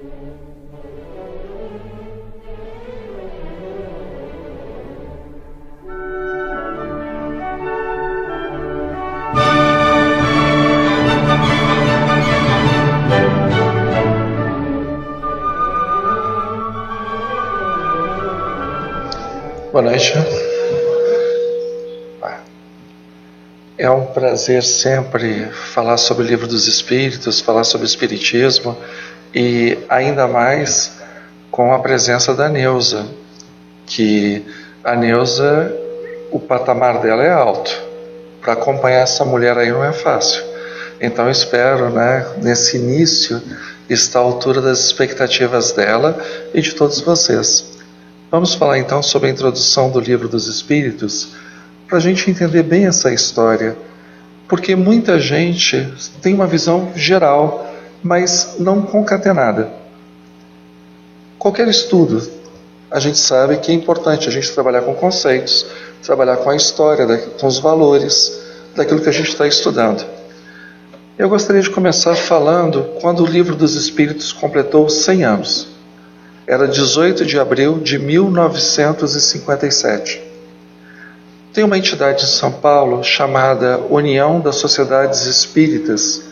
Boa noite. É um prazer sempre falar sobre o Livro dos Espíritos, falar sobre o Espiritismo e ainda mais com a presença da Neuza, que a Neuza, o patamar dela é alto. Para acompanhar essa mulher aí não é fácil. Então eu espero, nesse início, estar à altura das expectativas dela e de todos vocês. Vamos falar então sobre a introdução do Livro dos Espíritos, para a gente entender bem essa história, porque muita gente tem uma visão geral, mas não concatenada. Qualquer estudo, a gente sabe que é importante a gente trabalhar com conceitos, trabalhar com a história, com os valores daquilo que a gente está estudando. Eu gostaria de começar falando quando o Livro dos Espíritos completou 100 anos. Era 18 de abril de 1957. Tem uma entidade em São Paulo chamada União das Sociedades Espíritas,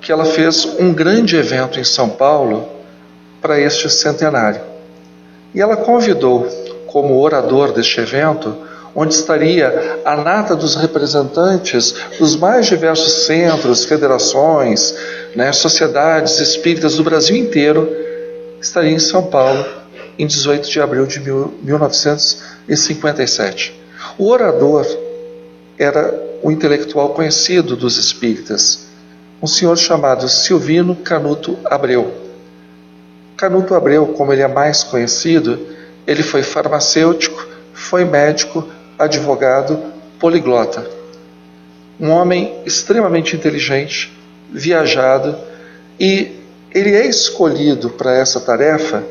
que ela fez um grande evento em São Paulo para este centenário. E ela convidou como orador deste evento, onde estaria a nata dos representantes dos mais diversos centros, federações, sociedades espíritas do Brasil inteiro, estaria em São Paulo em 18 de abril de 1957. O orador era um intelectual conhecido dos espíritas, um senhor chamado Silvino Canuto Abreu. Canuto Abreu, como ele é mais conhecido, ele foi farmacêutico, foi médico, advogado, poliglota. Um homem extremamente inteligente, viajado, e ele é escolhido para essa tarefa,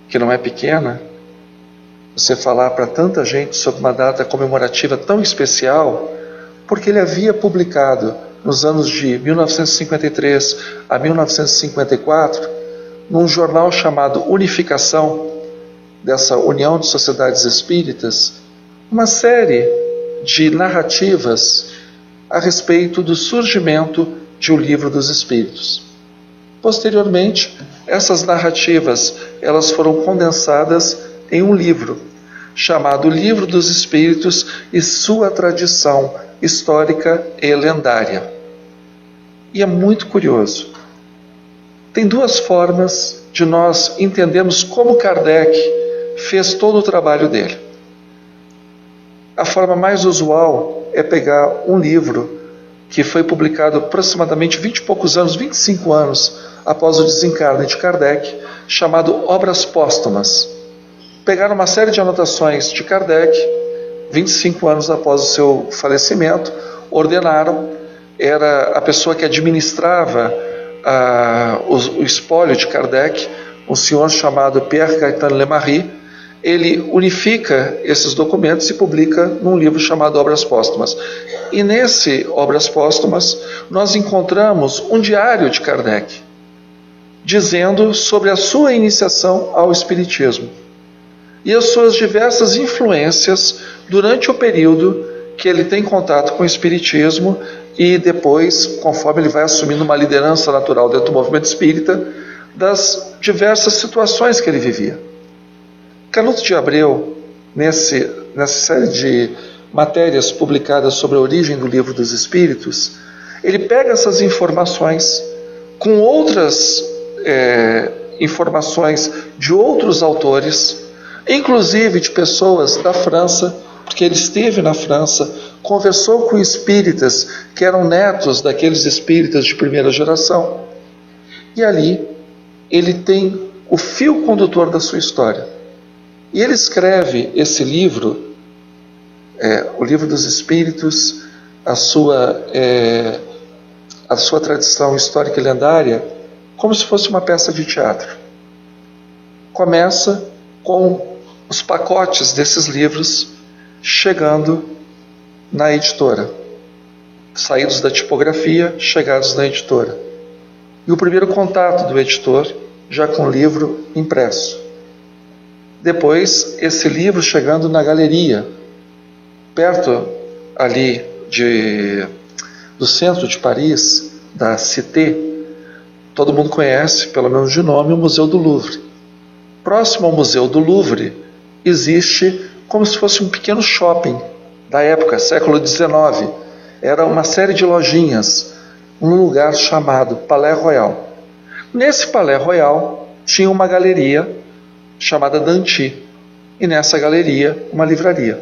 que não é pequena. Você falar para tanta gente sobre uma data comemorativa tão especial, porque ele havia publicado nos anos de 1953 a 1954, num jornal chamado Unificação, dessa União de Sociedades Espíritas, uma série de narrativas a respeito do surgimento de O Livro dos Espíritos. Posteriormente, essas narrativas elas foram condensadas em um livro, chamado Livro dos Espíritos e Sua Tradição Histórica e Lendária. E é muito curioso. Tem duas formas de nós entendermos como Kardec fez todo o trabalho dele. A forma mais usual é pegar um livro que foi publicado aproximadamente 20 e poucos anos, 25 anos após o desencarne de Kardec, chamado Obras Póstumas. Pegaram uma série de anotações de Kardec, 25 anos após o seu falecimento, ordenaram, era a pessoa que administrava o espólio de Kardec, um senhor chamado Pierre Gaëtan Lemarie. Ele unifica esses documentos e publica num livro chamado Obras Póstumas. E nesse Obras Póstumas nós encontramos um diário de Kardec, dizendo sobre a sua iniciação ao Espiritismo e as suas diversas influências durante o período que ele tem contato com o Espiritismo e depois, conforme ele vai assumindo uma liderança natural dentro do movimento espírita, das diversas situações que ele vivia. Canuto de Abreu, nessa série de matérias publicadas sobre a origem do Livro dos Espíritos, ele pega essas informações com outras informações de outros autores, inclusive de pessoas da França, porque ele esteve na França, conversou com espíritas que eram netos daqueles espíritas de primeira geração, e ali ele tem o fio condutor da sua história. E ele escreve esse livro, o Livro dos Espíritos, a sua tradição histórica e lendária, como se fosse uma peça de teatro. Começa com os pacotes desses livros chegando na editora, saídos da tipografia, chegados na editora. E o primeiro contato do editor já com o livro impresso. Depois, esse livro chegando na galeria, perto ali do centro de Paris, da Cité. Todo mundo conhece, pelo menos de nome, o Museu do Louvre. Próximo ao Museu do Louvre, existe como se fosse um pequeno shopping da época, século XIX. Era uma série de lojinhas, um lugar chamado Palais Royal. Nesse Palais Royal tinha uma galeria chamada Danty, e nessa galeria uma livraria,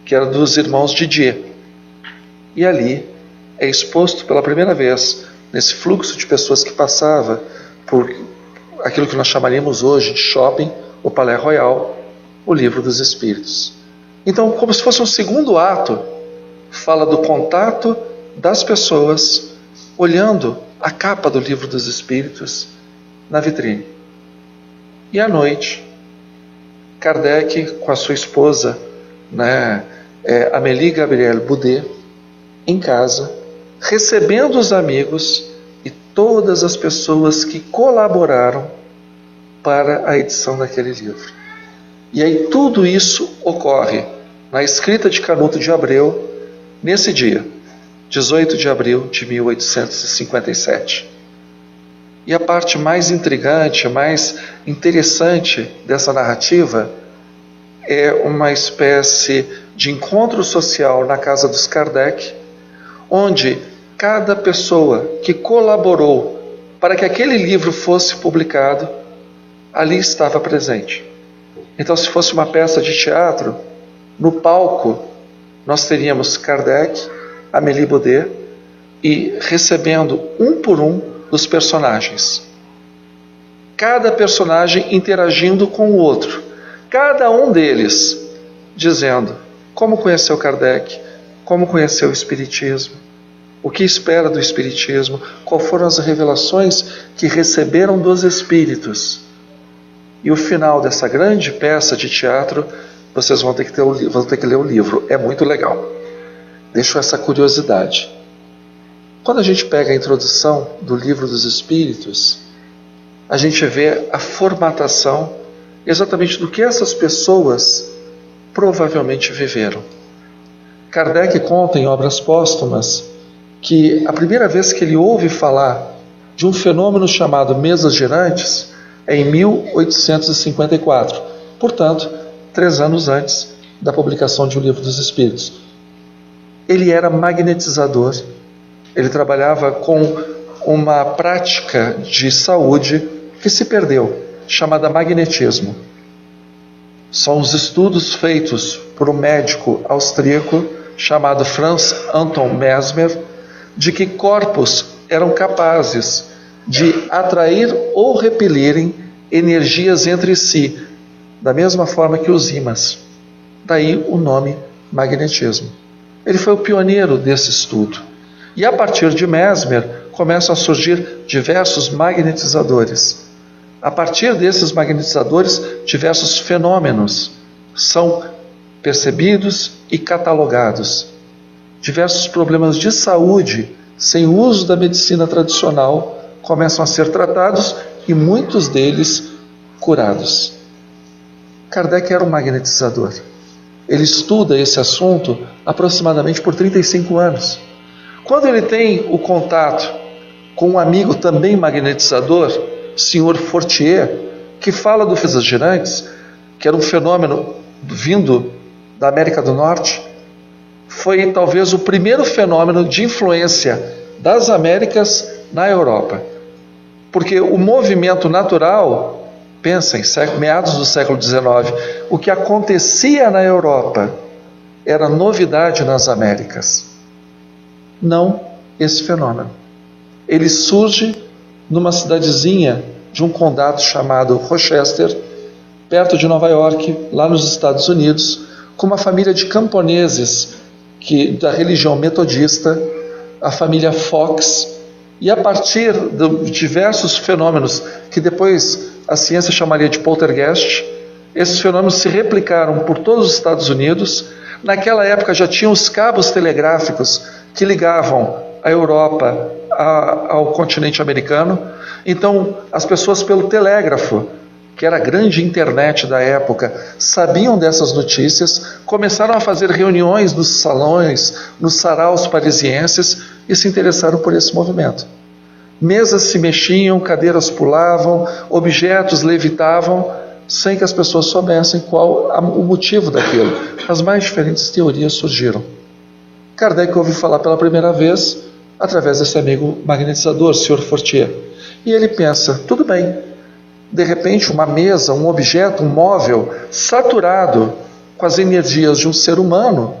que era dos irmãos Didier. E ali é exposto pela primeira vez, nesse fluxo de pessoas que passava por aquilo que nós chamaríamos hoje de shopping, o Palais Royal, o Livro dos Espíritos. Então, como se fosse um segundo ato, fala do contato das pessoas olhando a capa do Livro dos Espíritos na vitrine. E à noite, Kardec, com a sua esposa, Amélie Gabrielle Boudet, em casa, recebendo os amigos e todas as pessoas que colaboraram para a edição daquele livro. E aí tudo isso ocorre na escrita de Canuto de Abreu, nesse dia, 18 de abril de 1857. E a parte mais intrigante, mais interessante dessa narrativa é uma espécie de encontro social na casa dos Kardec, onde cada pessoa que colaborou para que aquele livro fosse publicado, ali estava presente. Então, se fosse uma peça de teatro, no palco nós teríamos Kardec, Amélie Boudet, e recebendo um por um dos personagens. Cada personagem interagindo com o outro. Cada um deles dizendo como conheceu Kardec, como conheceu o Espiritismo, o que espera do Espiritismo, quais foram as revelações que receberam dos Espíritos. E o final dessa grande peça de teatro, vocês vão ter que ler o livro. É muito legal. Deixo essa curiosidade. Quando a gente pega a introdução do Livro dos Espíritos, a gente vê a formatação exatamente do que essas pessoas provavelmente viveram. Kardec conta em Obras Póstumas que a primeira vez que ele ouve falar de um fenômeno chamado mesas girantes é em 1854, portanto, 3 anos antes da publicação de O Livro dos Espíritos. Ele era magnetizador, ele trabalhava com uma prática de saúde que se perdeu, chamada magnetismo. São os estudos feitos por um médico austríaco chamado Franz Anton Mesmer, de que corpos eram capazes de atrair ou repelirem energias entre si, da mesma forma que os ímãs. Daí o nome magnetismo. Ele foi o pioneiro desse estudo. E a partir de Mesmer começam a surgir diversos magnetizadores. A partir desses magnetizadores, diversos fenômenos são percebidos e catalogados. Diversos problemas de saúde, sem uso da medicina tradicional, começam a ser tratados e muitos deles curados. Kardec era um magnetizador. Ele estuda esse assunto aproximadamente por 35 anos. Quando ele tem o contato com um amigo também magnetizador, Sr. Fortier, que fala do mesas girantes, que era um fenômeno vindo da América do Norte, foi talvez o primeiro fenômeno de influência das Américas na Europa. Porque o movimento natural, pensa em meados do século XIX, o que acontecia na Europa era novidade nas Américas. Não esse fenômeno. Ele surge numa cidadezinha de um condado chamado Rochester, perto de Nova York, lá nos Estados Unidos, com uma família de camponeses da religião metodista, a família Fox, e a partir de diversos fenômenos que depois a ciência chamaria de poltergeist, esses fenômenos se replicaram por todos os Estados Unidos. Naquela época já tinham os cabos telegráficos que ligavam à Europa, ao continente americano. Então, as pessoas pelo telégrafo, que era a grande internet da época, sabiam dessas notícias, começaram a fazer reuniões nos salões, nos saraus parisienses e se interessaram por esse movimento. Mesas se mexiam, cadeiras pulavam, objetos levitavam, sem que as pessoas soubessem qual o motivo daquilo. As mais diferentes teorias surgiram. Kardec ouviu falar pela primeira vez através desse amigo magnetizador, Sr. Fortier. E ele pensa, tudo bem, de repente uma mesa, um objeto, um móvel saturado com as energias de um ser humano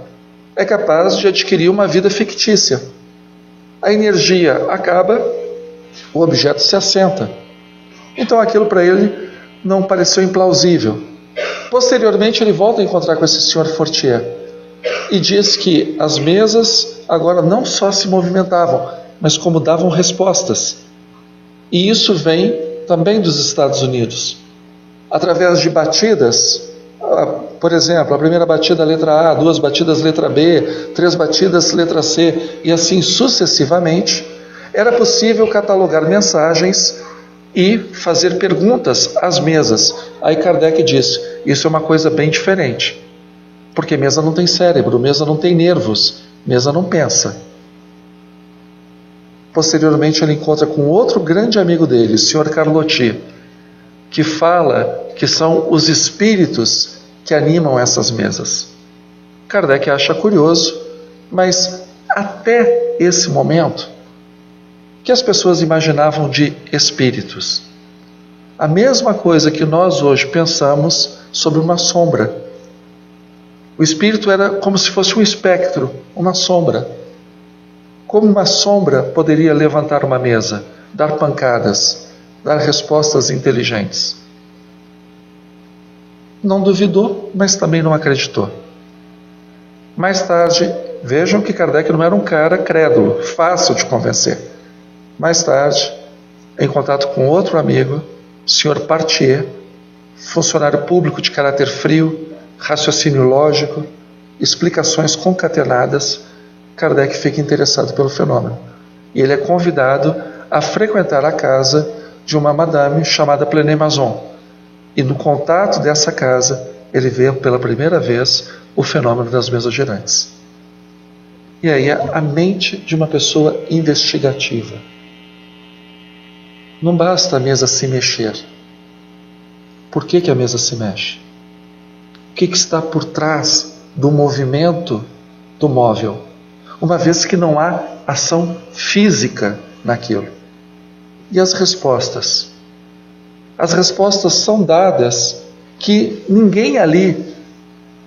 é capaz de adquirir uma vida fictícia. A energia acaba, o objeto se assenta. Então aquilo para ele não pareceu implausível. Posteriormente ele volta a encontrar com esse Sr. Fortier e diz que as mesas agora não só se movimentavam, mas como davam respostas. E isso vem também dos Estados Unidos, através de batidas. Por exemplo, a primeira batida letra A, 2 batidas letra B, 3 batidas letra C, e assim sucessivamente, era possível catalogar mensagens e fazer perguntas às mesas. Aí Kardec disse, isso é uma coisa bem diferente, porque mesa não tem cérebro, mesa não tem nervos, mesa não pensa. Posteriormente ele encontra com outro grande amigo dele, o Sr. Carlotti, que fala que são os espíritos que animam essas mesas. Kardec acha curioso, mas até esse momento, o que as pessoas imaginavam de espíritos? A mesma coisa que nós hoje pensamos sobre uma sombra. O espírito era como se fosse um espectro, uma sombra. Como uma sombra poderia levantar uma mesa, dar pancadas, dar respostas inteligentes? Não duvidou, mas também não acreditou. Mais tarde, vejam que Kardec não era um cara crédulo, fácil de convencer. Mais tarde, em contato com outro amigo, o Sr. Partier, funcionário público de caráter frio, raciocínio lógico, explicações concatenadas, Kardec fica interessado pelo fenômeno. E ele é convidado a frequentar a casa de uma madame chamada Plené Mazon. E no contato dessa casa, ele vê pela primeira vez o fenômeno das mesas girantes. E aí a mente de uma pessoa investigativa. Não basta a mesa se mexer. Por que a mesa se mexe? O que está por trás do movimento do móvel? Uma vez que não há ação física naquilo. E as respostas? As respostas são dadas que ninguém ali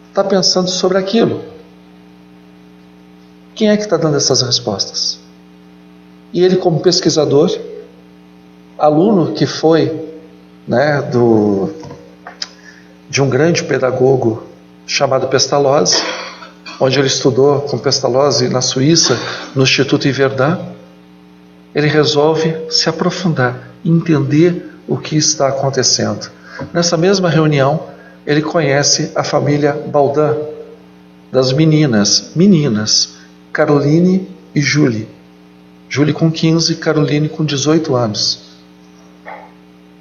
está pensando sobre aquilo. Quem é que está dando essas respostas? E ele, como pesquisador, aluno que foi de um grande pedagogo chamado Pestalozzi, onde ele estudou com Pestalozzi na Suíça, no Instituto Yverdun, ele resolve se aprofundar, entender o que está acontecendo. Nessa mesma reunião, ele conhece a família Baudin, das meninas, Caroline e Julie. Julie com 15, Caroline com 18 anos.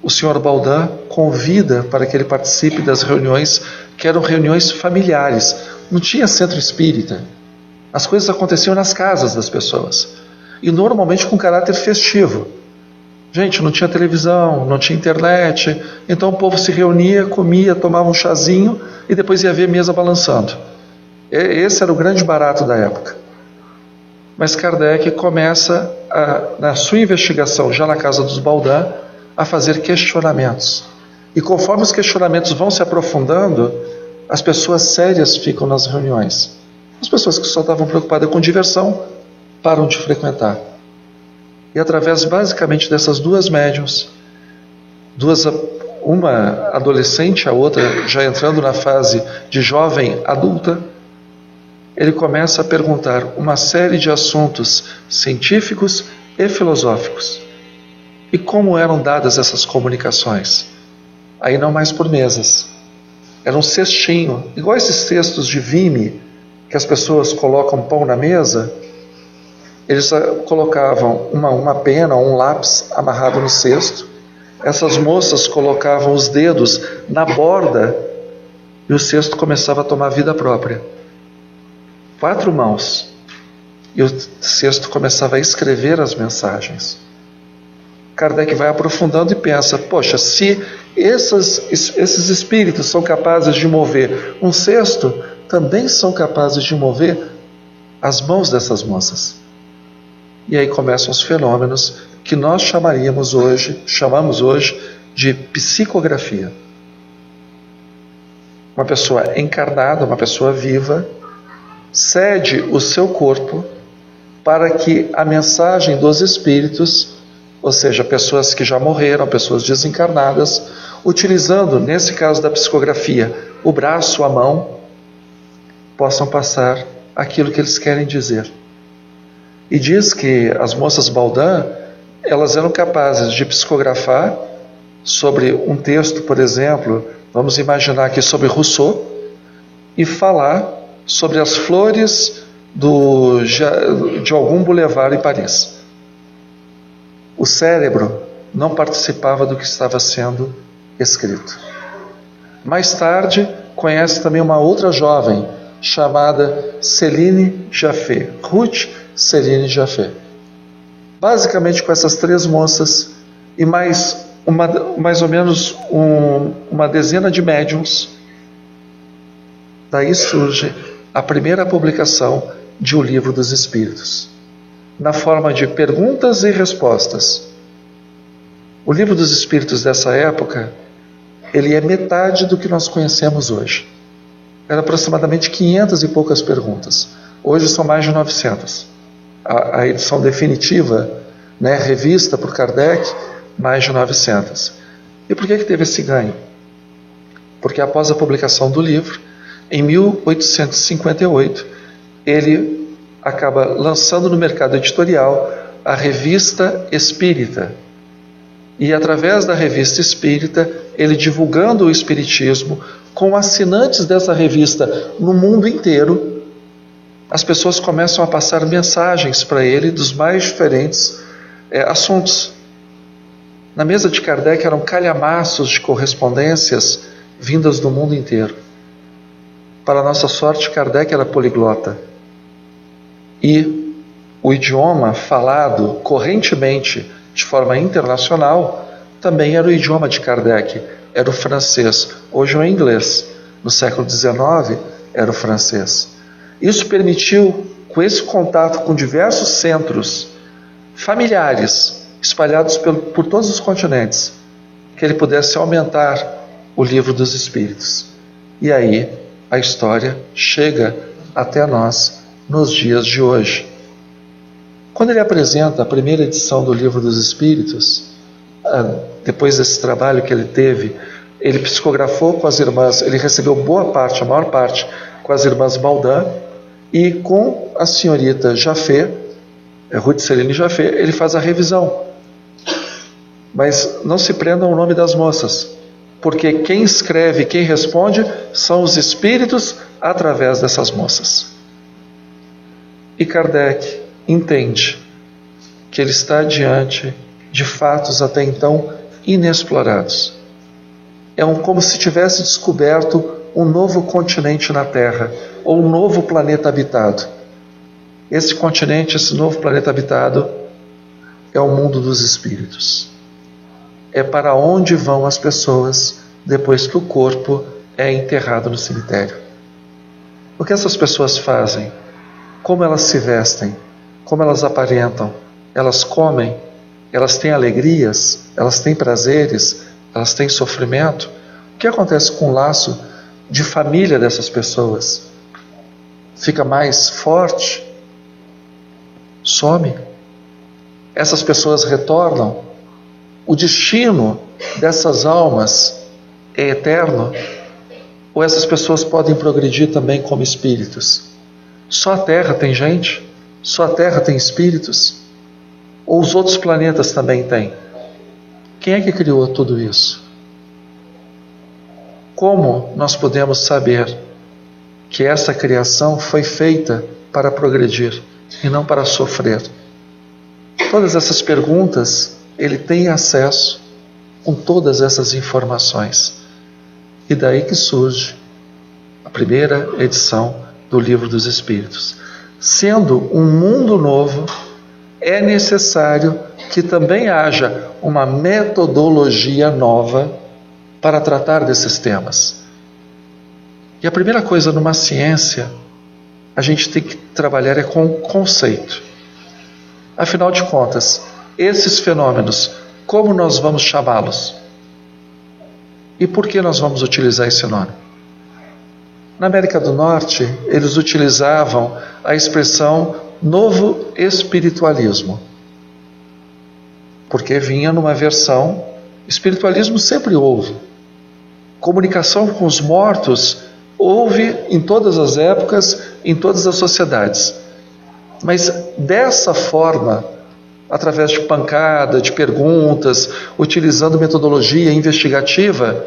O Sr. Baudin convida para que ele participe das reuniões, que eram reuniões familiares. Não tinha centro espírita. As coisas aconteciam nas casas das pessoas. E normalmente com caráter festivo. Gente, não tinha televisão, não tinha internet. Então o povo se reunia, comia, tomava um chazinho e depois ia ver a mesa balançando. Esse era o grande barato da época. Mas Kardec começa, na sua investigação, já na casa dos Baudin, a fazer questionamentos. E conforme os questionamentos vão se aprofundando, as pessoas sérias ficam nas reuniões. As pessoas que só estavam preocupadas com diversão param de frequentar. E através basicamente dessas duas médiuns, uma adolescente, a outra já entrando na fase de jovem adulta, ele começa a perguntar uma série de assuntos científicos e filosóficos. E como eram dadas essas comunicações? Aí não mais por mesas. Era um cestinho, igual esses cestos de vime, que as pessoas colocam pão na mesa. Eles colocavam uma pena ou um lápis amarrado no cesto. Essas moças colocavam os dedos na borda e o cesto começava a tomar vida própria. 4 mãos. E o cesto começava a escrever as mensagens. Kardec vai aprofundando e pensa, poxa, se esses espíritos são capazes de mover um cesto, também são capazes de mover as mãos dessas moças. E aí começam os fenômenos que nós chamamos hoje de psicografia. Uma pessoa encarnada, uma pessoa viva, cede o seu corpo para que a mensagem dos espíritos, ou seja, pessoas que já morreram, pessoas desencarnadas, utilizando, nesse caso da psicografia, o braço, a mão, possam passar aquilo que eles querem dizer. E diz que as moças Baudin, elas eram capazes de psicografar sobre um texto, por exemplo, vamos imaginar aqui sobre Rousseau, e falar sobre as flores de algum boulevard em Paris. O cérebro não participava do que estava sendo escrito. Mais tarde, conhece também uma outra jovem, chamada Céline Jaffé, Ruth Céline Jaffé. Basicamente com essas 3 moças e mais ou menos uma dezena de médiuns, daí surge a primeira publicação de O Livro dos Espíritos, na forma de perguntas e respostas. O Livro dos Espíritos dessa época, ele é metade do que nós conhecemos hoje. Era aproximadamente 500 e poucas perguntas. Hoje são mais de 900. A edição definitiva, revista por Kardec, mais de 900. E por que teve esse ganho? Porque após a publicação do livro, em 1858, ele acaba lançando no mercado editorial a Revista Espírita. E através da Revista Espírita, ele divulgando o Espiritismo, com assinantes dessa revista no mundo inteiro, as pessoas começam a passar mensagens para ele dos mais diferentes assuntos. Na mesa de Kardec eram calhamaços de correspondências vindas do mundo inteiro. Para nossa sorte, Kardec era poliglota. E o idioma falado correntemente de forma internacional também era o idioma de Kardec, era o francês. Hoje é o inglês. No século XIX era o francês. Isso permitiu, com esse contato com diversos centros familiares espalhados por todos os continentes, que ele pudesse aumentar o Livro dos Espíritos. E aí a história chega até nós nos dias de hoje. Quando ele apresenta a primeira edição do Livro dos Espíritos, depois desse trabalho que ele teve, ele psicografou com as irmãs, ele recebeu boa parte, a maior parte, com as irmãs Baudin, e com a senhorita Jaffé, Ruth Céline Jaffé, ele faz a revisão. Mas não se prendam ao nome das moças, porque quem escreve, quem responde, são os espíritos através dessas moças. E Kardec entende que ele está diante de fatos até então inexplorados. É como se tivesse descoberto um novo continente na Terra, ou um novo planeta habitado. Esse continente, esse novo planeta habitado, é o mundo dos espíritos. É para onde vão as pessoas depois que o corpo é enterrado no cemitério. O que essas pessoas fazem? Como elas se vestem? Como elas aparentam? Elas comem? Elas têm alegrias? Elas têm prazeres? Elas têm sofrimento? O que acontece com o laço de família dessas pessoas? Fica mais forte? Some? Essas pessoas retornam? O destino dessas almas é eterno? Ou essas pessoas podem progredir também como espíritos? Só a Terra tem gente? Só a Terra tem espíritos? Ou os outros planetas também têm? Quem é que criou tudo isso? Como nós podemos saber que essa criação foi feita para progredir e não para sofrer? todas essas perguntas, ele tem acesso com todas essas informações. E daí que surge a primeira edição do Livro dos Espíritos. Sendo um mundo novo, é necessário que também haja uma metodologia nova para tratar desses temas. E a primeira coisa numa ciência, a gente tem que trabalhar é com o conceito. Afinal de contas, esses fenômenos, como nós vamos chamá-los? E por que nós vamos utilizar esse nome? Na América do Norte, eles utilizavam a expressão novo espiritualismo, porque vinha numa versão, espiritualismo sempre houve. Comunicação com os mortos houve em todas as épocas, em todas as sociedades. Mas dessa forma, através de pancada, de perguntas, utilizando metodologia investigativa,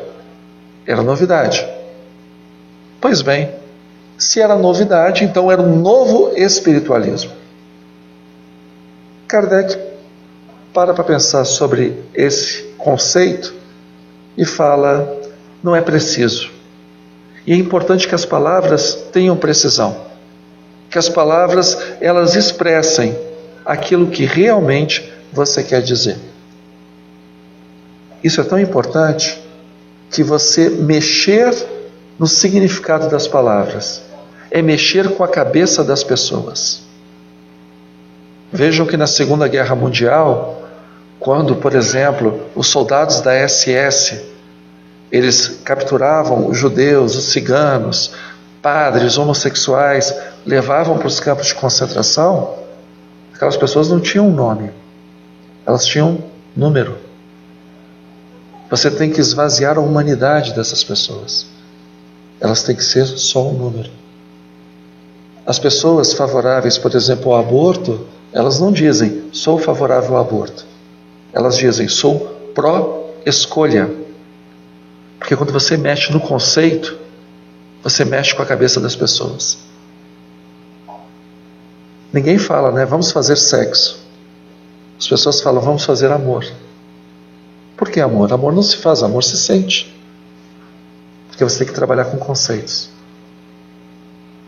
era novidade. Pois bem, se era novidade, então era um novo espiritualismo. Kardec para pensar sobre esse conceito e fala, não é preciso. E é importante que as palavras tenham precisão, que as palavras elas expressem aquilo que realmente você quer dizer. Isso é tão importante que você mexer no significado das palavras é mexer com a cabeça das pessoas. Vejam que na Segunda Guerra Mundial, quando, por exemplo, os soldados da SS, eles capturavam os judeus, os ciganos, padres, homossexuais, levavam para os campos de concentração, aquelas pessoas não tinham um nome, elas tinham número. Você tem que esvaziar a humanidade dessas pessoas. Elas têm que ser só um número. As pessoas favoráveis, por exemplo, ao aborto, elas não dizem, sou favorável ao aborto. Elas dizem, sou pró-escolha. Porque quando você mexe no conceito, você mexe com a cabeça das pessoas. Ninguém fala, né? Vamos fazer sexo. As pessoas falam, vamos fazer amor. Por que amor? Amor não se faz, amor se sente. Porque você tem que trabalhar com conceitos.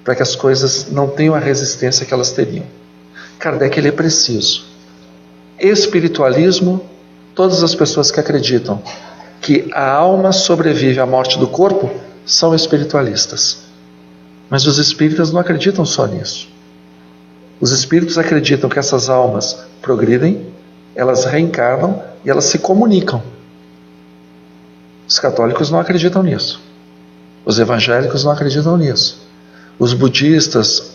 Para que as coisas não tenham a resistência que elas teriam. Kardec, ele é preciso. Espiritualismo, todas as pessoas que acreditam que a alma sobrevive à morte do corpo, são espiritualistas. Mas os espíritas não acreditam só nisso. Os espíritos acreditam que essas almas progridem, elas reencarnam e elas se comunicam. Os católicos não acreditam nisso. Os evangélicos não acreditam nisso. Os budistas,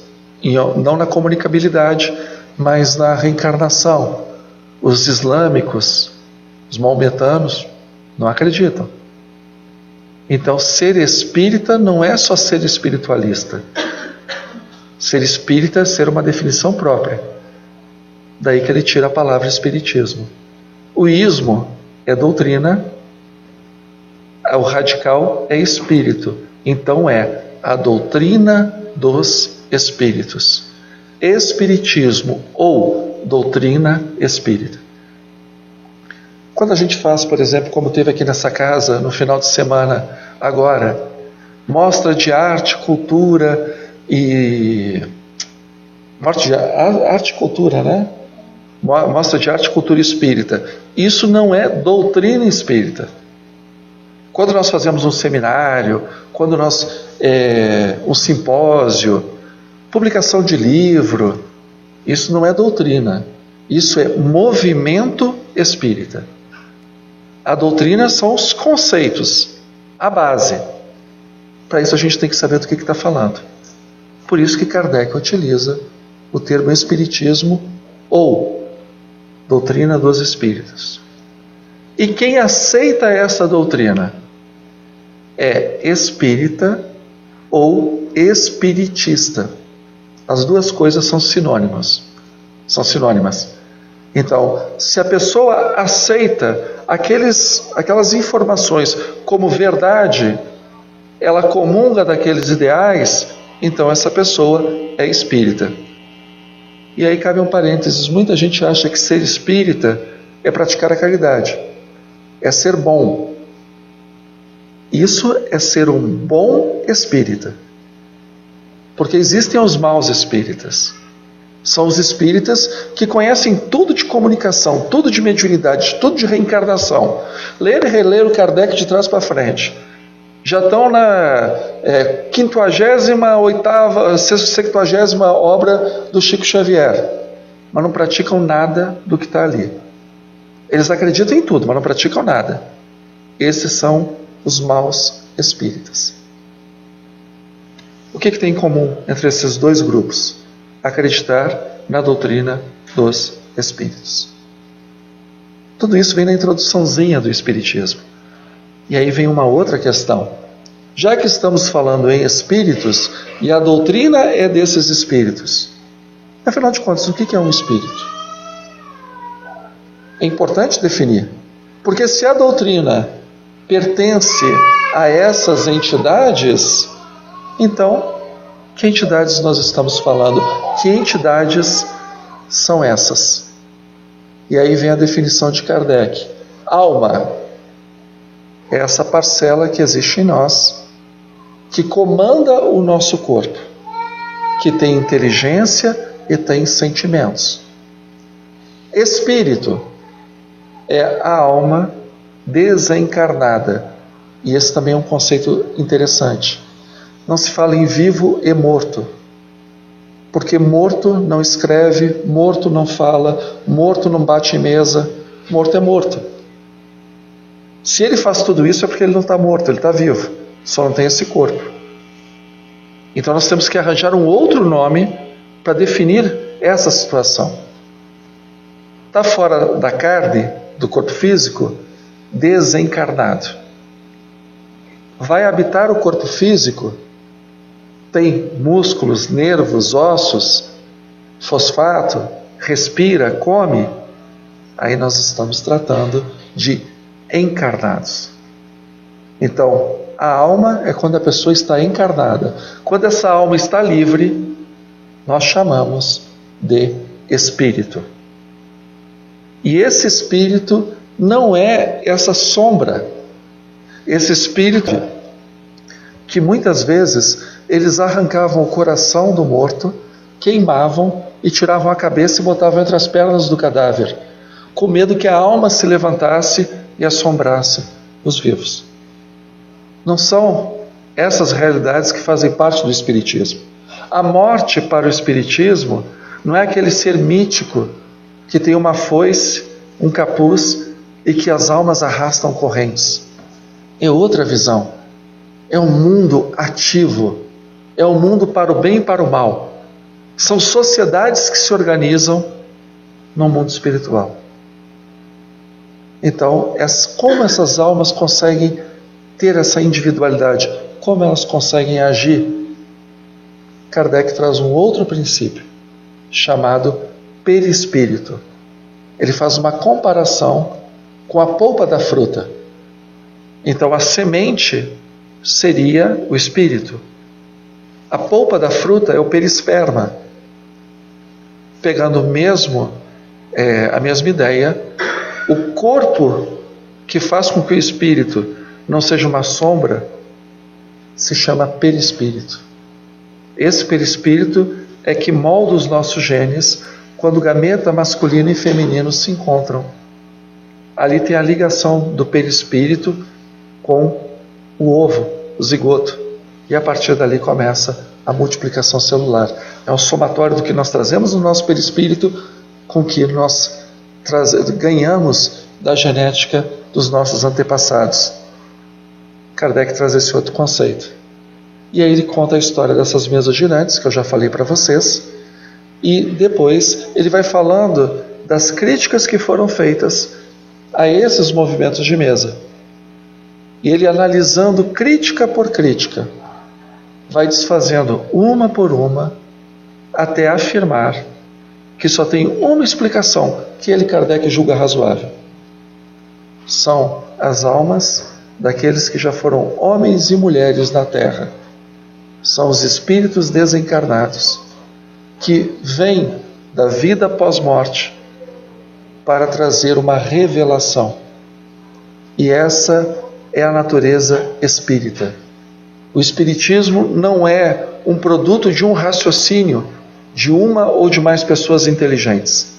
não na comunicabilidade, mas na reencarnação. Os islâmicos, os maometanos, não acreditam. Então, ser espírita não é só ser espiritualista. Ser espírita é ser uma definição própria. Daí que ele tira a palavra espiritismo. O ismo é doutrina, o radical é espírito. Então é a doutrina dos espíritos. Espiritismo ou doutrina espírita. Quando a gente faz, por exemplo, como teve aqui nessa casa no final de semana agora, mostra de arte, cultura e... arte e cultura, né? Mostra de arte, cultura espírita. Isso não é doutrina espírita. Quando nós fazemos um seminário, quando nós um simpósio, publicação de livro, isso não é doutrina. Isso é movimento espírita. A doutrina são os conceitos, a base. Para isso a gente tem que saber do que está falando. Por isso que Kardec utiliza o termo espiritismo ou doutrina dos espíritos. E quem aceita essa doutrina é espírita ou espiritista. As duas coisas são sinônimas. Então, se a pessoa aceita aquelas informações como verdade, ela comunga daqueles ideais, então essa pessoa é espírita. E aí cabe um parênteses, muita gente acha que ser espírita é praticar a caridade, é ser bom. Isso é ser um bom espírita. Porque existem os maus espíritas. São os espíritas que conhecem tudo de comunicação, tudo de mediunidade, tudo de reencarnação. Ler e reler o Kardec de trás para frente. Já estão na 58ª, 60ª obra do Chico Xavier, mas não praticam nada do que está ali. Eles acreditam em tudo, mas não praticam nada. Esses são os maus espíritas. O que tem em comum entre esses dois grupos? Acreditar na doutrina dos espíritos. Tudo isso vem na introduçãozinha do Espiritismo. E aí vem uma outra questão. Já que estamos falando em espíritos, e a doutrina é desses espíritos, afinal de contas, o que é um espírito? É importante definir. Porque se a doutrina pertence a essas entidades, então, que entidades nós estamos falando? Que entidades são essas? E aí vem a definição de Kardec. Alma é essa parcela que existe em nós, que comanda o nosso corpo, que tem inteligência e tem sentimentos. Espírito é a alma desencarnada. E esse também é um conceito interessante. Não se fala em vivo e morto, porque morto não escreve, morto não fala, morto não bate em mesa, morto é morto. Se ele faz tudo isso é porque ele não está morto, ele está vivo, só não tem esse corpo. Então nós temos que arranjar um outro nome para definir essa situação. Está fora da carne, do corpo físico, desencarnado. Vai habitar o corpo físico, tem músculos, nervos, ossos, fosfato, respira, come. Aí nós estamos tratando de encarnados. Então, a alma é quando a pessoa está encarnada. Quando essa alma está livre, nós chamamos de espírito. E esse espírito não é essa sombra. Esse espírito que muitas vezes eles arrancavam o coração do morto, queimavam e tiravam a cabeça e botavam entre as pernas do cadáver, com medo que a alma se levantasse e assombrasse os vivos. Não são essas realidades que fazem parte do Espiritismo. A morte para o Espiritismo não é aquele ser mítico que tem uma foice, um capuz e que as almas arrastam correntes. É outra visão. É um mundo ativo. É um mundo para o bem e para o mal. São sociedades que se organizam no mundo espiritual. Então, como essas almas conseguem ter essa individualidade? Como elas conseguem agir? Kardec traz um outro princípio, chamado perispírito. Ele faz uma comparação com a polpa da fruta. Então, a semente seria o espírito. A polpa da fruta é o perisperma. Pegando a mesma ideia, o corpo que faz com que o espírito não seja uma sombra se chama perispírito. Esse perispírito é que molda os nossos genes quando o gameta masculino e feminino se encontram. Ali tem a ligação do perispírito com o ovo, o zigoto. E a partir dali começa a multiplicação celular. É um somatório do que nós trazemos no nosso perispírito com que nós ganhamos da genética dos nossos antepassados. Kardec traz esse outro conceito. E aí ele conta a história dessas mesas girantes, que eu já falei para vocês, e depois ele vai falando das críticas que foram feitas a esses movimentos de mesa. E ele, analisando crítica por crítica, vai desfazendo uma por uma até afirmar que só tem uma explicação que ele, Kardec, julga razoável. São as almas daqueles que já foram homens e mulheres na Terra. São os espíritos desencarnados que vêm da vida pós-morte para trazer uma revelação. E essa é a natureza espírita. O espiritismo não é um produto de um raciocínio de uma ou de mais pessoas inteligentes.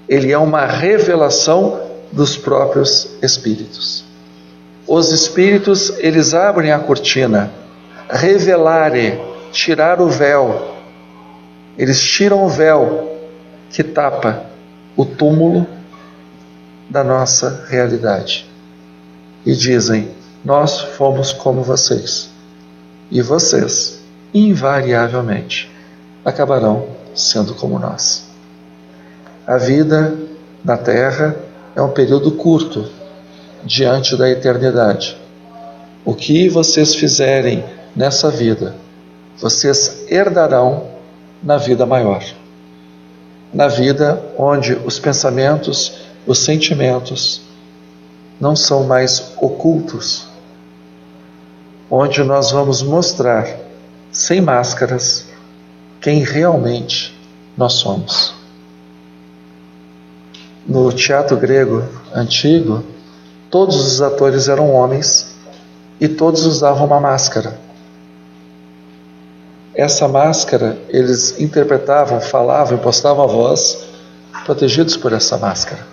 Ele é uma revelação dos próprios espíritos. Os espíritos, eles abrem a cortina, revelare, tirar o véu. Eles tiram o véu que tapa o túmulo da nossa realidade. E dizem: nós fomos como vocês. E vocês, invariavelmente, acabarão sendo como nós. A vida na Terra é um período curto diante da eternidade. O que vocês fizerem nessa vida, vocês herdarão na vida maior. Na vida onde os pensamentos, os sentimentos não são mais ocultos, onde nós vamos mostrar, sem máscaras, quem realmente nós somos. No teatro grego antigo, todos os atores eram homens e todos usavam uma máscara. Essa máscara, eles interpretavam, falavam, impostavam a voz, protegidos por essa máscara.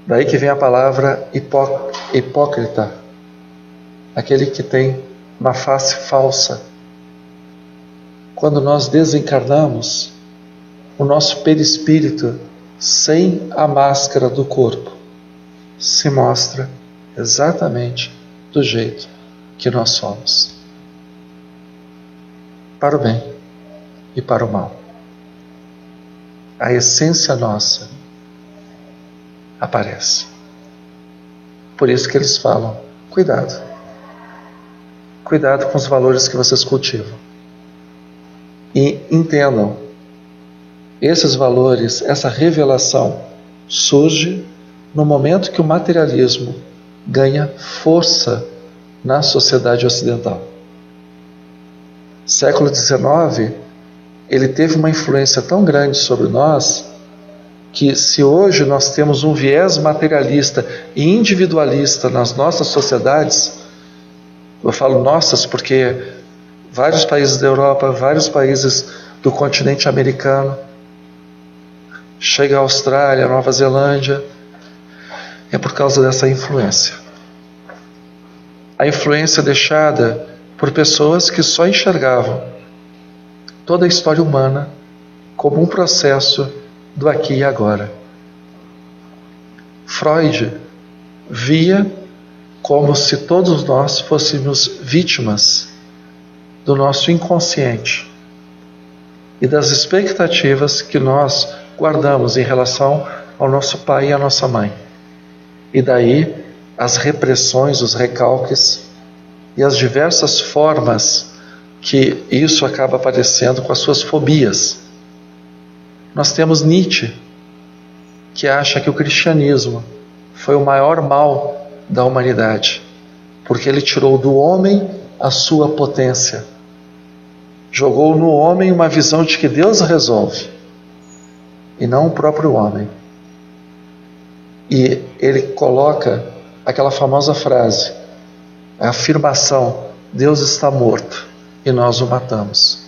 Daí que vem a palavra hipócrita, aquele que tem uma face falsa. Quando nós desencarnamos, o nosso perispírito, sem a máscara do corpo, se mostra exatamente do jeito que nós somos. Para o bem e para o mal. A essência nossa aparece. Por isso que eles falam: cuidado. Cuidado com os valores que vocês cultivam. E entendam, esses valores, essa revelação surge no momento que o materialismo ganha força na sociedade ocidental. Século XIX, ele teve uma influência tão grande sobre nós, que se hoje nós temos um viés materialista e individualista nas nossas sociedades, eu falo nossas porque vários países da Europa, vários países do continente americano, chega à Austrália, Nova Zelândia, é por causa dessa influência. A influência deixada por pessoas que só enxergavam toda a história humana como um processo do aqui e agora. Freud via como se todos nós fôssemos vítimas do nosso inconsciente e das expectativas que nós guardamos em relação ao nosso pai e à nossa mãe. E daí as repressões, os recalques e as diversas formas que isso acaba aparecendo com as suas fobias. Nós temos Nietzsche, que acha que o cristianismo foi o maior mal da humanidade, porque ele tirou do homem a sua potência. Jogou no homem uma visão de que Deus resolve, e não o próprio homem. E ele coloca aquela famosa frase, a afirmação: Deus está morto e nós o matamos.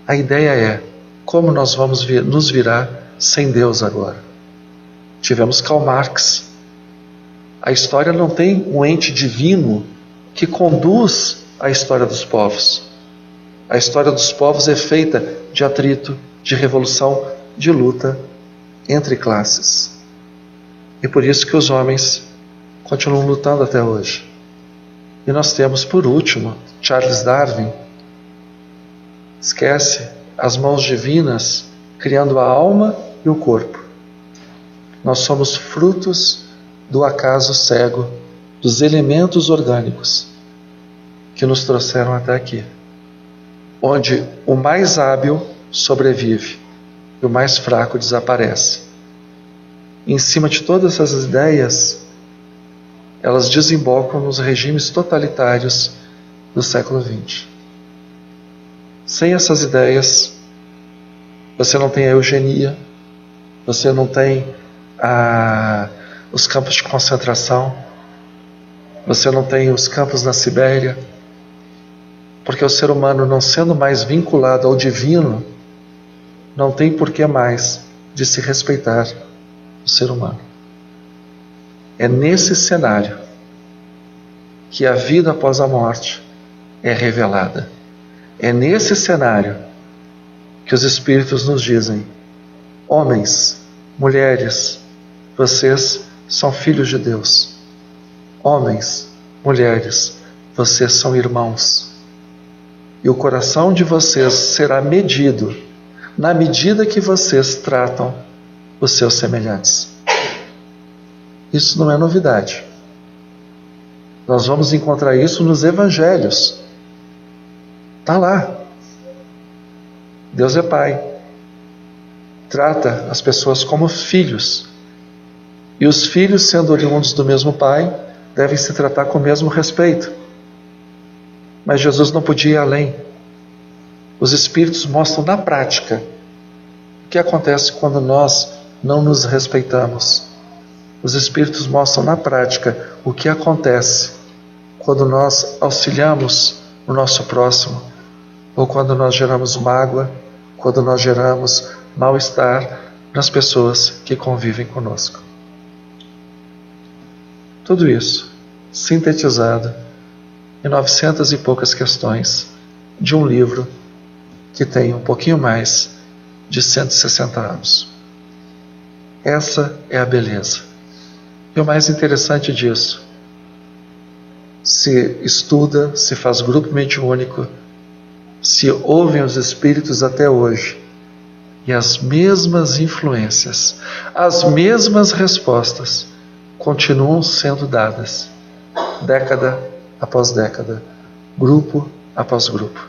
A ideia é: como nós vamos nos virar sem Deus agora? Tivemos Karl Marx. A história não tem um ente divino que conduz a história dos povos. A história dos povos é feita de atrito, de revolução, de luta entre classes. E por isso que os homens continuam lutando até hoje. E nós temos, por último, Charles Darwin. Esquece as mãos divinas criando a alma e o corpo. Nós somos frutos do acaso cego, dos elementos orgânicos que nos trouxeram até aqui, onde o mais hábil sobrevive e o mais fraco desaparece. Em cima de todas essas ideias, elas desembocam nos regimes totalitários do século XX. Sem essas ideias, Você não tem a eugenia, você não tem os campos de concentração, você não tem os campos na Sibéria, porque o ser humano, não sendo mais vinculado ao divino, não tem porquê mais de se respeitar o ser humano. É nesse cenário que a vida após a morte é revelada. É nesse cenário que os Espíritos nos dizem: homens, mulheres, vocês são filhos de Deus. Homens, mulheres, vocês são irmãos. E o coração de vocês será medido na medida que vocês tratam os seus semelhantes. Isso não é novidade. Nós vamos encontrar isso nos evangelhos. Está lá. Deus é Pai. Trata as pessoas como filhos. E os filhos, sendo oriundos do mesmo Pai, devem se tratar com o mesmo respeito. Mas Jesus não podia ir além. Os Espíritos mostram na prática o que acontece quando nós não nos respeitamos. Os Espíritos mostram na prática o que acontece quando nós auxiliamos o nosso próximo, ou quando nós geramos mágoa, quando nós geramos mal-estar nas pessoas que convivem conosco. Tudo isso sintetizado em 900 e poucas questões de um livro que tem um pouquinho mais de 160 anos. Essa é a beleza. E o mais interessante disso: se estuda, se faz grupo mediúnico, se ouvem os Espíritos até hoje, e as mesmas influências, as mesmas respostas continuam sendo dadas, década após década, grupo após grupo.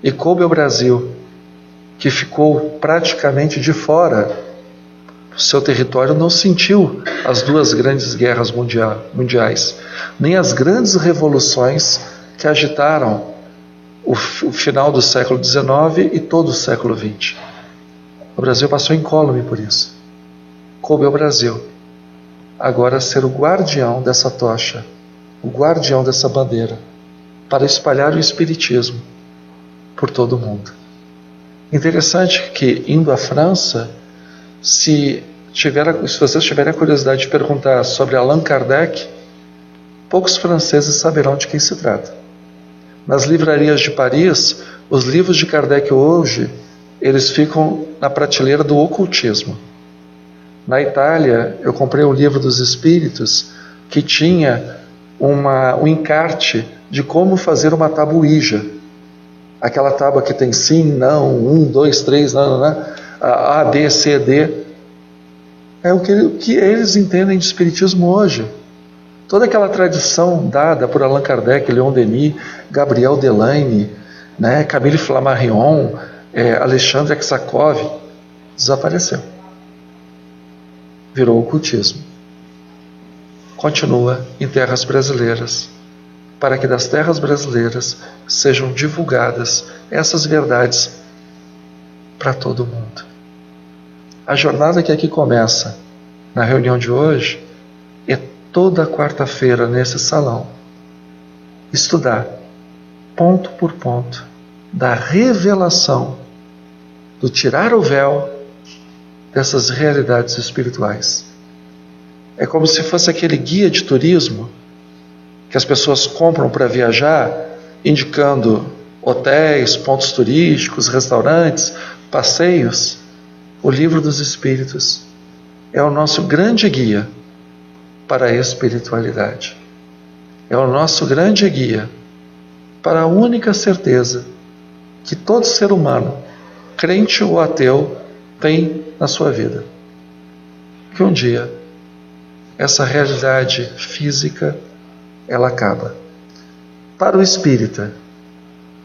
E coube ao Brasil, que ficou praticamente de fora, o seu território não sentiu as duas grandes guerras mundiais, nem as grandes revoluções que agitaram o final do século XIX e todo o século XX. O Brasil passou incólume por isso. Coube ao Brasil agora ser o guardião dessa tocha, o guardião dessa bandeira, para espalhar o Espiritismo por todo o mundo. Interessante que, indo à França, se vocês tiverem a curiosidade de perguntar sobre Allan Kardec, poucos franceses saberão de quem se trata. Nas livrarias de Paris, os livros de Kardec hoje, eles ficam na prateleira do ocultismo. Na Itália, eu comprei um livro dos Espíritos que tinha um encarte de como fazer uma tábua Ouija. Aquela tábua que tem sim, não, 1, 2, 3, não, A, B, C, D. É o que eles entendem de Espiritismo hoje. Toda aquela tradição dada por Allan Kardec, Leon Denis, Gabriel Delaine, Camille Flammarion, Alexandre Aksakov, desapareceu. Virou ocultismo. Continua em terras brasileiras, para que das terras brasileiras sejam divulgadas essas verdades para todo mundo. A jornada que aqui começa, na reunião de hoje, é toda quarta-feira nesse salão, estudar, ponto por ponto, da revelação, do tirar o véu dessas realidades espirituais. É como se fosse aquele guia de turismo que as pessoas compram para viajar, indicando hotéis, pontos turísticos, restaurantes, passeios. O Livro dos Espíritos é o nosso grande guia para a espiritualidade. É o nosso grande guia para a única certeza que todo ser humano, crente ou ateu, tem na sua vida. Que um dia essa realidade física ela acaba. Para o espírita,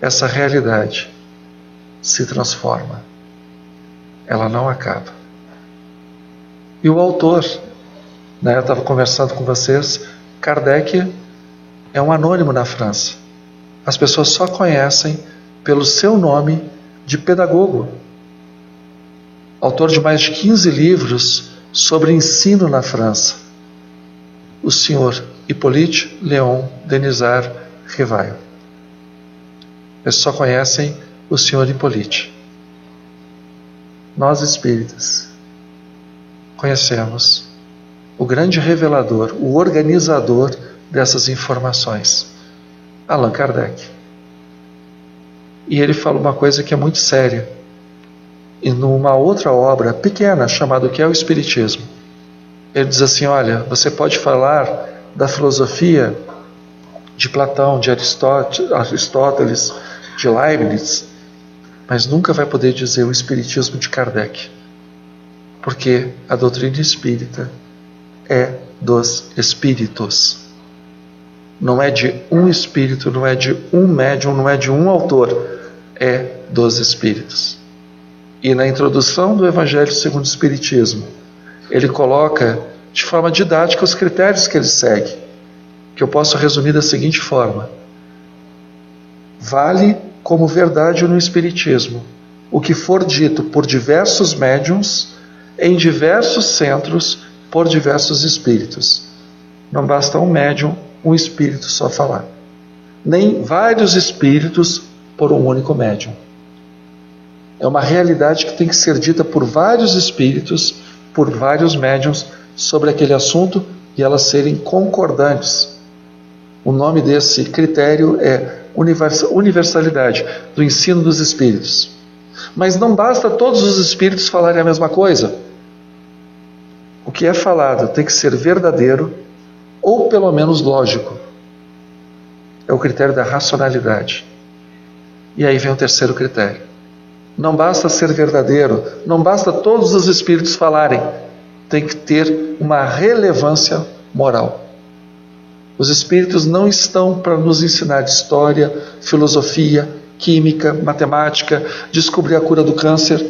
essa realidade se transforma. Ela não acaba. E o autor, eu estava conversando com vocês, Kardec é um anônimo na França. As pessoas só conhecem pelo seu nome de pedagogo. autor de mais de 15 livros sobre ensino na França, o senhor Hippolyte Léon Denisard Rivail. Eles só conhecem o senhor Hippolyte. Nós espíritas conhecemos o grande revelador, o organizador dessas informações, Allan Kardec. E ele fala uma coisa que é muito séria. E numa outra obra pequena, chamada O que é o Espiritismo, ele diz assim, olha, você pode falar da filosofia de Platão, de Aristóteles, de Leibniz, mas nunca vai poder dizer o Espiritismo de Kardec, porque a doutrina espírita é dos espíritos. Não é de um espírito, não é de um médium, não é de um autor, é dos espíritos. E na introdução do Evangelho segundo o Espiritismo, ele coloca de forma didática os critérios que ele segue, que eu posso resumir da seguinte forma: vale como verdade no Espiritismo o que for dito por diversos médiuns, em diversos centros, por diversos espíritos. Não basta um médium, um espírito só falar, nem vários espíritos por um único médium. É uma realidade que tem que ser dita por vários espíritos, por vários médiuns sobre aquele assunto e elas serem concordantes. O nome desse critério é universalidade do ensino dos espíritos. Mas não basta todos os espíritos falarem a mesma coisa. O que é falado tem que ser verdadeiro ou pelo menos lógico. É o critério da racionalidade. E aí vem o terceiro critério. Não basta ser verdadeiro, não basta todos os espíritos falarem, tem que ter uma relevância moral. Os espíritos não estão para nos ensinar história, filosofia, química, matemática, descobrir a cura do câncer.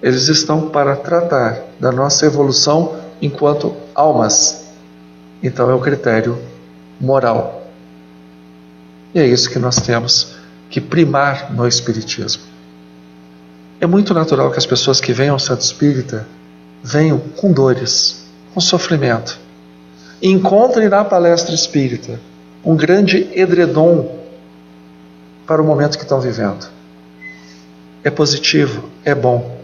Eles estão para tratar da nossa evolução enquanto almas. Então é o critério moral. E é isso que nós temos que primar no Espiritismo. É muito natural que as pessoas que venham ao centro espírita venham com dores, com sofrimento. E encontrem na palestra espírita um grande edredom para o momento que estão vivendo. É positivo, é bom,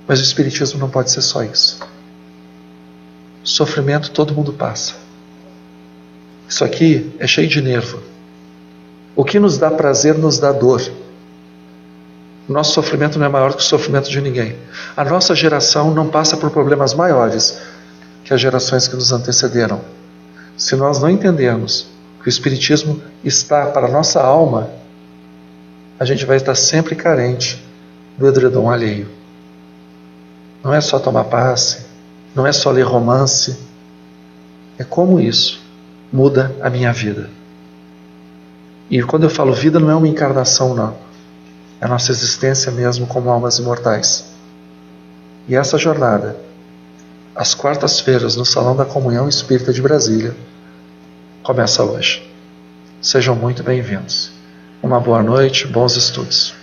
mas o Espiritismo não pode ser só isso. Sofrimento todo mundo passa. Isso aqui é cheio de nervo. O que nos dá prazer nos dá dor. O nosso sofrimento não é maior que o sofrimento de ninguém. A nossa geração não passa por problemas maiores que as gerações que nos antecederam. Se nós não entendermos que o Espiritismo está para a nossa alma, a gente vai estar sempre carente do edredom alheio. Não é só tomar passe, não é só ler romance. É como isso muda a minha vida. E quando eu falo vida, não é uma encarnação, não. É a nossa existência mesmo como almas imortais. E essa jornada, às quartas-feiras, no Salão da Comunhão Espírita de Brasília, começa hoje. Sejam muito bem-vindos. Uma boa noite, bons estudos.